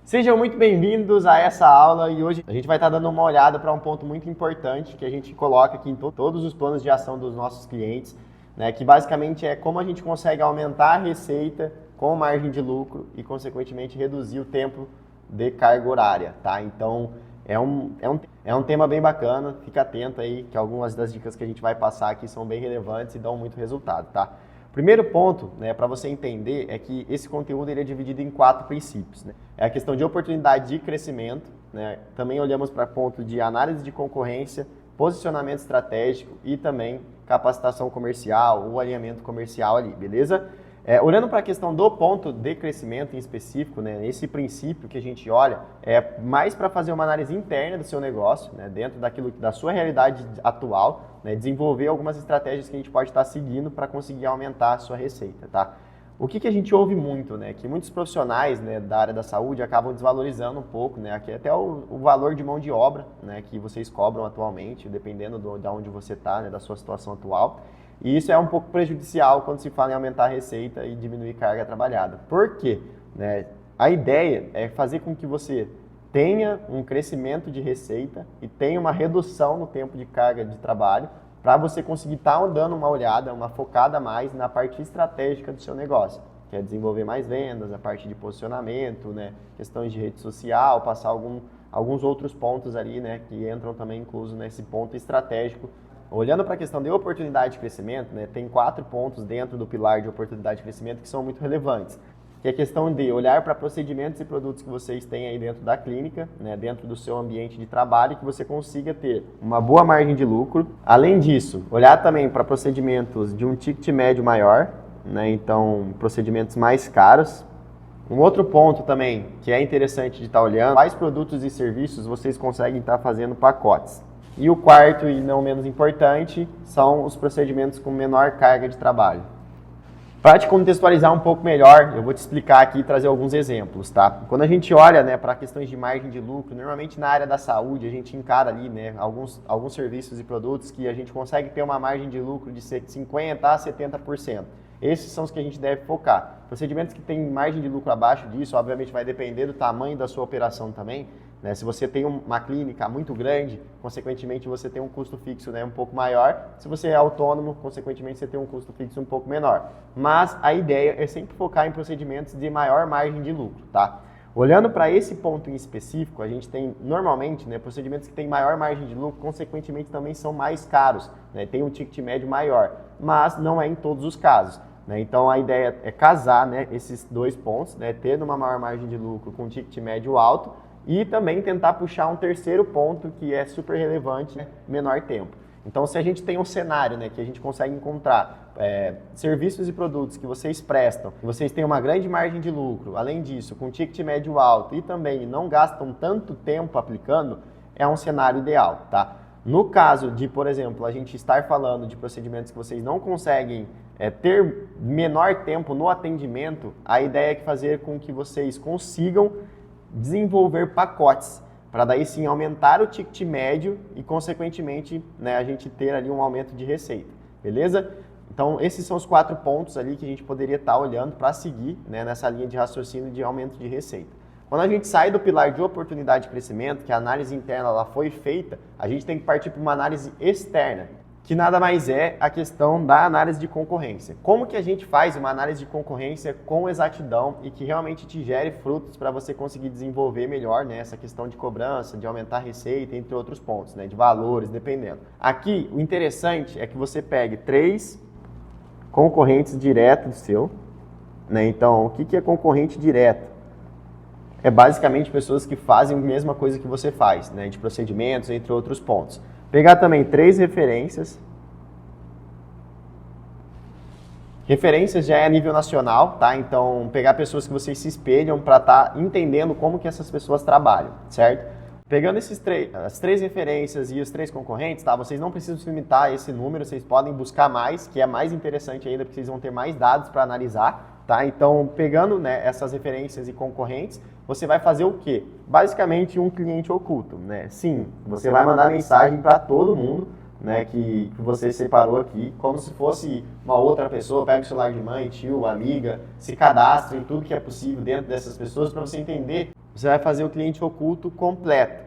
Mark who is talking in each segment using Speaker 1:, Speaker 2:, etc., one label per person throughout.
Speaker 1: Sejam muito bem-vindos a essa aula e hoje a gente vai estar dando uma olhada para um ponto muito importante que a gente coloca aqui em todos os planos de ação dos nossos clientes, né, que basicamente é como a gente consegue aumentar a receita com margem de lucro e, consequentemente, reduzir o tempo de carga horária, tá? Então, é um tema bem bacana, fica atento aí que algumas das dicas que a gente vai passar aqui são bem relevantes e dão muito resultado, tá? Primeiro ponto, né, para você entender, é que esse conteúdo ele é dividido em 4 princípios, né? É a questão de oportunidade de crescimento, né? Também olhamos para ponto de análise de concorrência, posicionamento estratégico e também capacitação comercial ou alinhamento comercial ali, beleza? Olhando para a questão do ponto de crescimento em específico, né, esse princípio que a gente olha é mais para fazer uma análise interna do seu negócio, né, dentro da sua realidade atual, né, desenvolver algumas estratégias que a gente pode estar seguindo para conseguir aumentar a sua receita, tá? O que a gente ouve muito, né, que muitos profissionais, né, da área da saúde acabam desvalorizando um pouco, né, aqui até o valor de mão de obra, né, que vocês cobram atualmente, dependendo de onde você está, né, da sua situação atual. E isso é um pouco prejudicial quando se fala em aumentar a receita e diminuir carga trabalhada. Por quê? Né? A ideia é fazer com que você tenha um crescimento de receita e tenha uma redução no tempo de carga de trabalho para você conseguir estar dando uma olhada, uma focada mais na parte estratégica do seu negócio, que é desenvolver mais vendas, a parte de posicionamento, né? Questões de rede social, passar alguns outros pontos ali, né, que entram também incluso nesse ponto estratégico. Olhando para a questão de oportunidade de crescimento, né, tem 4 pontos dentro do pilar de oportunidade de crescimento que são muito relevantes. Que é a questão de olhar para procedimentos e produtos que vocês têm aí dentro da clínica, né, dentro do seu ambiente de trabalho, que você consiga ter uma boa margem de lucro. Além disso, olhar também para procedimentos de um ticket médio maior, né, então procedimentos mais caros. Um outro ponto também que é interessante de estar olhando, quais produtos e serviços vocês conseguem estar fazendo pacotes. E o quarto, e não menos importante, são os procedimentos com menor carga de trabalho. Para te contextualizar um pouco melhor, eu vou te explicar aqui e trazer alguns exemplos, tá? Quando a gente olha, né, para questões de margem de lucro, normalmente na área da saúde a gente encara ali, né, alguns serviços e produtos que a gente consegue ter uma margem de lucro de 50% a 70%. Esses são os que a gente deve focar. Procedimentos que têm margem de lucro abaixo disso, obviamente vai depender do tamanho da sua operação também, né? Se você tem uma clínica muito grande, consequentemente você tem um custo fixo, né, um pouco maior. Se você é autônomo, consequentemente você tem um custo fixo um pouco menor. Mas a ideia é sempre focar em procedimentos de maior margem de lucro, tá? Olhando para esse ponto em específico, a gente tem normalmente, né, procedimentos que têm maior margem de lucro, consequentemente também são mais caros, né, tem um ticket médio maior, mas não é em todos os casos. Né? Então a ideia é casar, né, esses 2 pontos, né, ter uma maior margem de lucro com um ticket médio alto e também tentar puxar um terceiro ponto que é super relevante, né, menor tempo. Então se a gente tem um cenário, né, que a gente consegue encontrar serviços e produtos que vocês prestam, que vocês têm uma grande margem de lucro, além disso, com ticket médio alto e também não gastam tanto tempo aplicando, é um cenário ideal, tá? No caso de, por exemplo, a gente estar falando de procedimentos que vocês não conseguem ter menor tempo no atendimento, a ideia é fazer com que vocês consigam desenvolver pacotes, para daí sim aumentar o ticket médio e, consequentemente, né, a gente ter ali um aumento de receita, beleza? Então, esses são os 4 pontos ali que a gente poderia estar olhando para seguir, né, nessa linha de raciocínio de aumento de receita. Quando a gente sai do pilar de oportunidade de crescimento, que a análise interna ela foi feita, a gente tem que partir para uma análise externa, que nada mais é a questão da análise de concorrência. Como que a gente faz uma análise de concorrência com exatidão e que realmente te gere frutos para você conseguir desenvolver melhor, né, essa questão de cobrança, de aumentar a receita, entre outros pontos, né, de valores, dependendo. Aqui, o interessante é que você pegue 3 concorrentes diretos do seu, né? Então, o que é concorrente direto? É basicamente pessoas que fazem a mesma coisa que você faz, né, de procedimentos, entre outros pontos. Pegar também 3 referências. Referências já é a nível nacional, tá? Então, pegar pessoas que vocês se espelham para estar entendendo como que essas pessoas trabalham, certo? Pegando as 3 referências e os 3 concorrentes, tá? Vocês não precisam se limitar a esse número, vocês podem buscar mais, que é mais interessante ainda, porque vocês vão ter mais dados para analisar, tá? Então, pegando, né, essas referências e concorrentes, você vai fazer o quê? Basicamente um cliente oculto, né? Sim, você vai mandar mensagem para todo mundo, né, que você separou aqui, como se fosse uma outra pessoa. Pega o celular de mãe, tio, amiga, se cadastra em tudo que é possível dentro dessas pessoas para você entender você vai fazer o cliente oculto completo.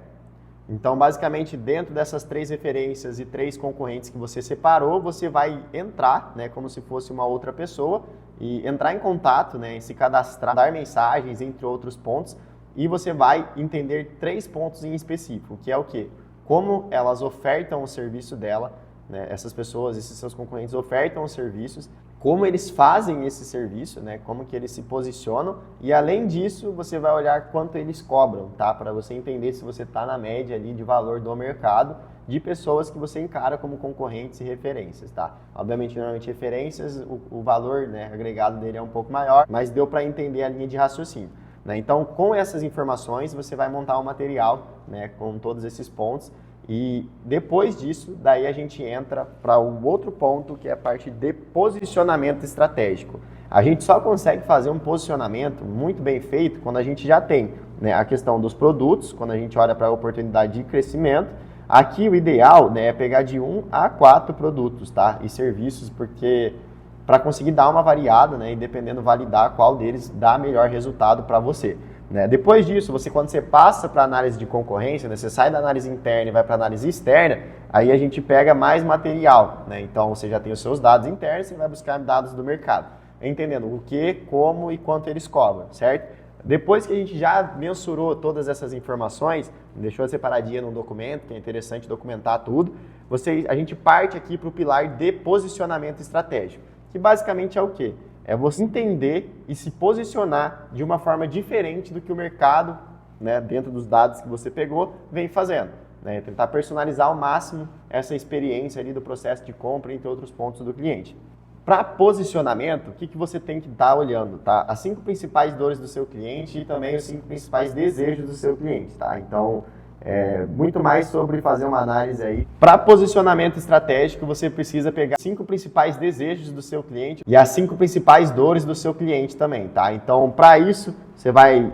Speaker 1: Então, basicamente, dentro dessas 3 referências e 3 concorrentes que você separou, você vai entrar, né, como se fosse uma outra pessoa, e entrar em contato, né, e se cadastrar, dar mensagens, entre outros pontos, e você vai entender 3 pontos em específico, que é o quê? Como elas ofertam o serviço dela, né, essas pessoas, esses seus concorrentes ofertam os serviços, como eles fazem esse serviço, né, como que eles se posicionam, e além disso, você vai olhar quanto eles cobram, tá? Para você entender se você está na média ali de valor do mercado de pessoas que você encara como concorrentes e referências, tá? Obviamente, normalmente referências, o valor, né, agregado dele é um pouco maior, mas deu para entender a linha de raciocínio, né? Então, com essas informações, você vai montar um material, né, com todos esses pontos. E depois disso, daí a gente entra para o outro ponto, que é a parte de posicionamento estratégico. A gente só consegue fazer um posicionamento muito bem feito quando a gente já tem, né, a questão dos produtos, quando a gente olha para a oportunidade de crescimento. Aqui o ideal, né, é pegar de 1 a 4 produtos, tá? E serviços, porque para conseguir dar uma variada, né, e dependendo validar qual deles dá melhor resultado para você. Né? Depois disso, quando você passa para a análise de concorrência, né, você sai da análise interna e vai para a análise externa, aí a gente pega mais material. Né? Então, você já tem os seus dados internos, você vai buscar dados do mercado, entendendo o que, como e quanto eles cobram, certo? Depois que a gente já mensurou todas essas informações, deixou separadinha num documento, que é interessante documentar tudo, a gente parte aqui para o pilar de posicionamento estratégico, que basicamente é o quê? É você entender e se posicionar de uma forma diferente do que o mercado, né, dentro dos dados que você pegou, vem fazendo. Né? Tentar personalizar ao máximo essa experiência ali do processo de compra, entre outros pontos do cliente. Para posicionamento, o que você tem que estar olhando? Tá? As 5 principais dores do seu cliente e também os 5 principais desejos do seu cliente. Tá? Então, muito mais sobre fazer uma análise aí. Para posicionamento estratégico, você precisa pegar 5 principais desejos do seu cliente e as 5 principais dores do seu cliente também, tá? Então, para isso, você vai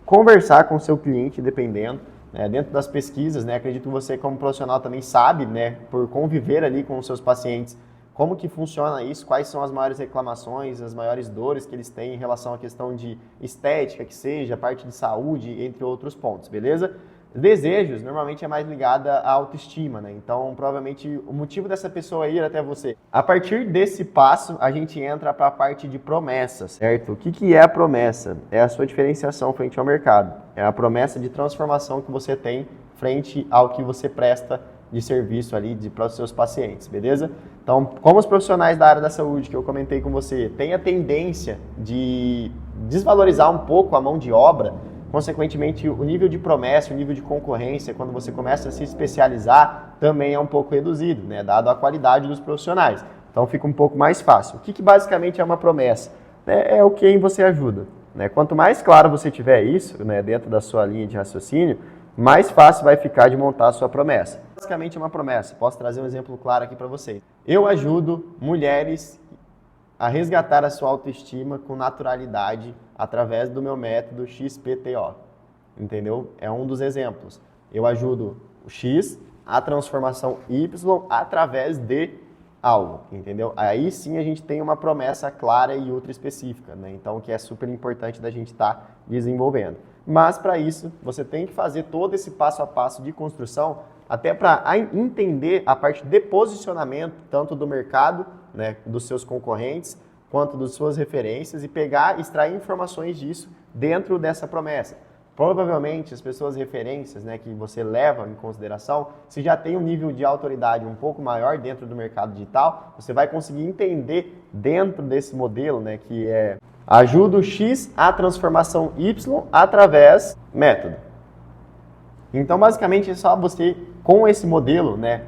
Speaker 1: conversar com o seu cliente, dependendo, né, dentro das pesquisas, né? Acredito que você, como profissional, também sabe, né, por conviver ali com os seus pacientes, como que funciona isso, quais são as maiores reclamações, as maiores dores que eles têm em relação à questão de estética, que seja, parte de saúde, entre outros pontos, beleza? Desejos, normalmente é mais ligada à autoestima, né? Então, provavelmente, o motivo dessa pessoa ir até você. A partir desse passo, a gente entra para a parte de promessas, certo? O que é a promessa? É a sua diferenciação frente ao mercado. É a promessa de transformação que você tem frente ao que você presta de serviço ali para os seus pacientes, beleza? Então, como os profissionais da área da saúde, que eu comentei com você, têm a tendência de desvalorizar um pouco a mão de obra, consequentemente, o nível de promessa, o nível de concorrência, quando você começa a se especializar, também é um pouco reduzido, né? Dado a qualidade dos profissionais. Então, fica um pouco mais fácil. O que basicamente é uma promessa? É o quem você ajuda. Né? Quanto mais claro você tiver isso, né, dentro da sua linha de raciocínio, mais fácil vai ficar de montar a sua promessa. Basicamente, é uma promessa. Posso trazer um exemplo claro aqui para vocês. Eu ajudo mulheres a resgatar a sua autoestima com naturalidade através do meu método XPTO, entendeu? É um dos exemplos. Eu ajudo o X, a transformação Y, através de algo, entendeu? Aí sim a gente tem uma promessa clara e ultra específica, né? Então, que é super importante da gente estar desenvolvendo. Mas, para isso, você tem que fazer todo esse passo a passo de construção, até para entender a parte de posicionamento, tanto do mercado, né, dos seus concorrentes, quanto das suas referências, e pegar e extrair informações disso dentro dessa promessa. Provavelmente, as pessoas referências, né, que você leva em consideração, se já tem um nível de autoridade um pouco maior dentro do mercado digital, você vai conseguir entender dentro desse modelo, né, que é ajuda o X à transformação Y através método. Então, basicamente, é só você, com esse modelo, né,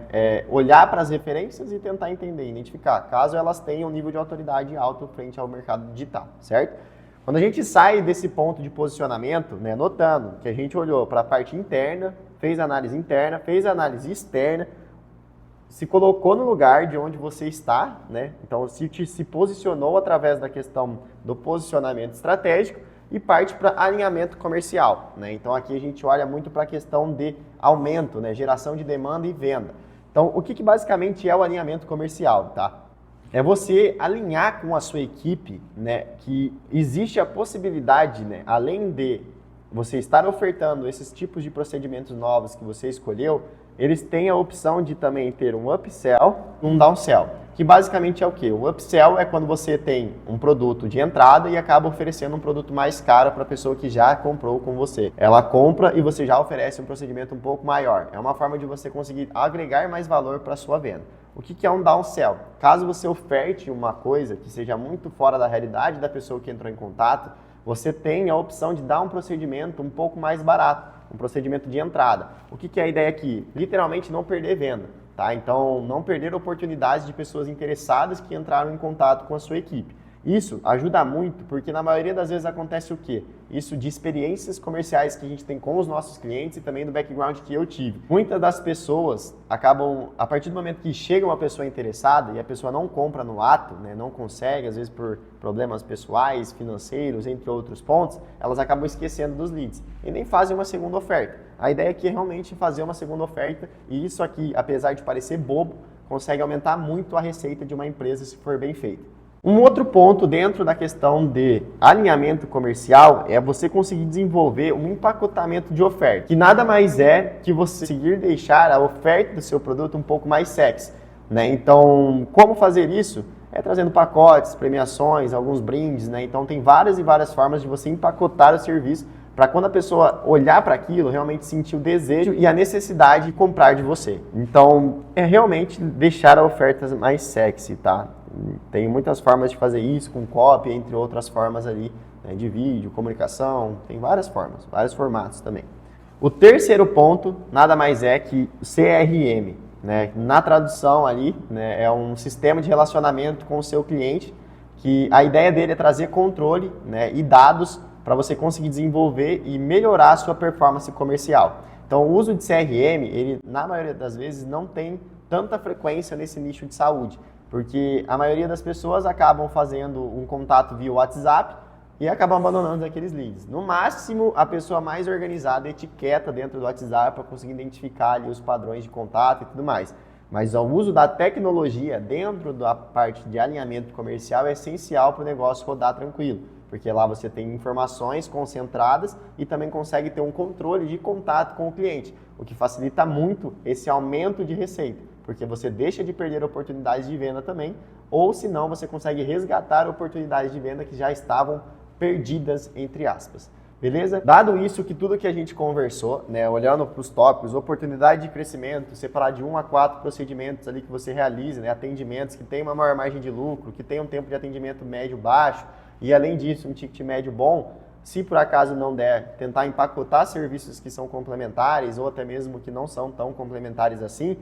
Speaker 1: olhar para as referências e tentar entender, identificar, caso elas tenham um nível de autoridade alto frente ao mercado digital, certo? Quando a gente sai desse ponto de posicionamento, né, notando que a gente olhou para a parte interna, fez análise interna, fez análise externa, se colocou no lugar de onde você está, né? Então se posicionou através da questão do posicionamento estratégico e parte para alinhamento comercial, né? Então aqui a gente olha muito para a questão de aumento, né? Geração de demanda e venda. Então o que basicamente é o alinhamento comercial, tá? É você alinhar com a sua equipe, né, que existe a possibilidade, né, além de você estar ofertando esses tipos de procedimentos novos que você escolheu, eles têm a opção de também ter um upsell e um downsell, que basicamente é o quê? O upsell é quando você tem um produto de entrada e acaba oferecendo um produto mais caro para a pessoa que já comprou com você. Ela compra e você já oferece um procedimento um pouco maior. É uma forma de você conseguir agregar mais valor para a sua venda. O que é um downsell? Caso você oferte uma coisa que seja muito fora da realidade da pessoa que entrou em contato, você tem a opção de dar um procedimento um pouco mais barato, um procedimento de entrada. O que é a ideia aqui? Literalmente não perder venda, tá? Então, não perder oportunidades de pessoas interessadas que entraram em contato com a sua equipe. Isso ajuda muito porque na maioria das vezes acontece o quê? Isso de experiências comerciais que a gente tem com os nossos clientes e também do background que eu tive. Muitas das pessoas acabam, a partir do momento que chega uma pessoa interessada e a pessoa não compra no ato, né, não consegue, às vezes por problemas pessoais, financeiros, entre outros pontos, elas acabam esquecendo dos leads e nem fazem uma segunda oferta. A ideia aqui é realmente fazer uma segunda oferta e isso aqui, apesar de parecer bobo, consegue aumentar muito a receita de uma empresa se for bem feito. Um outro ponto dentro da questão de alinhamento comercial é você conseguir desenvolver um empacotamento de oferta, que nada mais é que você conseguir deixar a oferta do seu produto um pouco mais sexy, né? Então, como fazer isso? É trazendo pacotes, premiações, alguns brindes, né? Então, tem várias e várias formas de você empacotar o serviço para quando a pessoa olhar para aquilo, realmente sentir o desejo e a necessidade de comprar de você. Então, é realmente deixar a oferta mais sexy, tá? Tem muitas formas de fazer isso, com copy, entre outras formas ali, né, de vídeo, comunicação, tem várias formas, vários formatos também. O terceiro ponto, nada mais é que CRM, né? Na tradução ali, né, é um sistema de relacionamento com o seu cliente, que a ideia dele é trazer controle, né, e dados para você conseguir desenvolver e melhorar a sua performance comercial. Então, o uso de CRM, ele, na maioria das vezes, não tem tanta frequência nesse nicho de saúde, porque a maioria das pessoas acabam fazendo um contato via WhatsApp e acabam abandonando aqueles leads. No máximo, a pessoa mais organizada etiqueta dentro do WhatsApp para conseguir identificar ali os padrões de contato e tudo mais. Mas o uso da tecnologia dentro da parte de alinhamento comercial é essencial para o negócio rodar tranquilo, porque lá você tem informações concentradas e também consegue ter um controle de contato com o cliente, o que facilita muito esse aumento de receita, porque você deixa de perder oportunidades de venda também, ou se não, você consegue resgatar oportunidades de venda que já estavam perdidas, entre aspas. Beleza? Dado isso, que tudo que a gente conversou, né, olhando para os tópicos, oportunidade de crescimento, separar de 1 a 4 procedimentos ali que você realiza, né, atendimentos que tem uma maior margem de lucro, que tem um tempo de atendimento médio baixo, e além disso, um ticket médio bom, se por acaso não der, tentar empacotar serviços que são complementares ou até mesmo que não são tão complementares assim,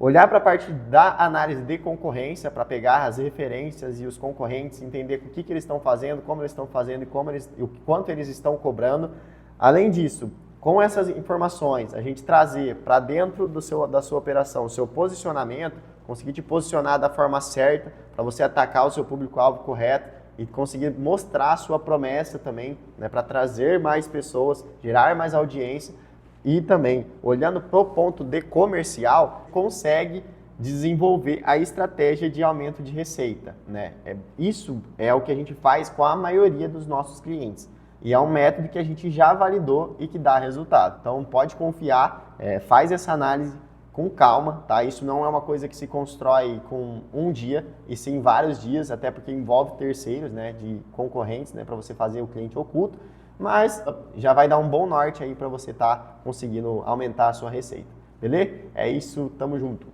Speaker 1: olhar para a parte da análise de concorrência, para pegar as referências e os concorrentes, entender o que eles estão fazendo, como eles estão fazendo e o quanto eles estão cobrando. Além disso, com essas informações, a gente trazer para dentro da sua operação o seu posicionamento, conseguir te posicionar da forma certa para você atacar o seu público-alvo correto e conseguir mostrar a sua promessa também, né, para trazer mais pessoas, gerar mais audiência. E também, olhando para o ponto de comercial, consegue desenvolver a estratégia de aumento de receita, né? Isso é o que a gente faz com a maioria dos nossos clientes. E é um método que a gente já validou e que dá resultado. Então, pode confiar, faz essa análise com calma, tá? Isso não é uma coisa que se constrói com um dia, e sim vários dias, até porque envolve terceiros, né, de concorrentes, né, para você fazer o cliente oculto. Mas já vai dar um bom norte aí para você estar conseguindo aumentar a sua receita. Beleza? É isso, tamo junto.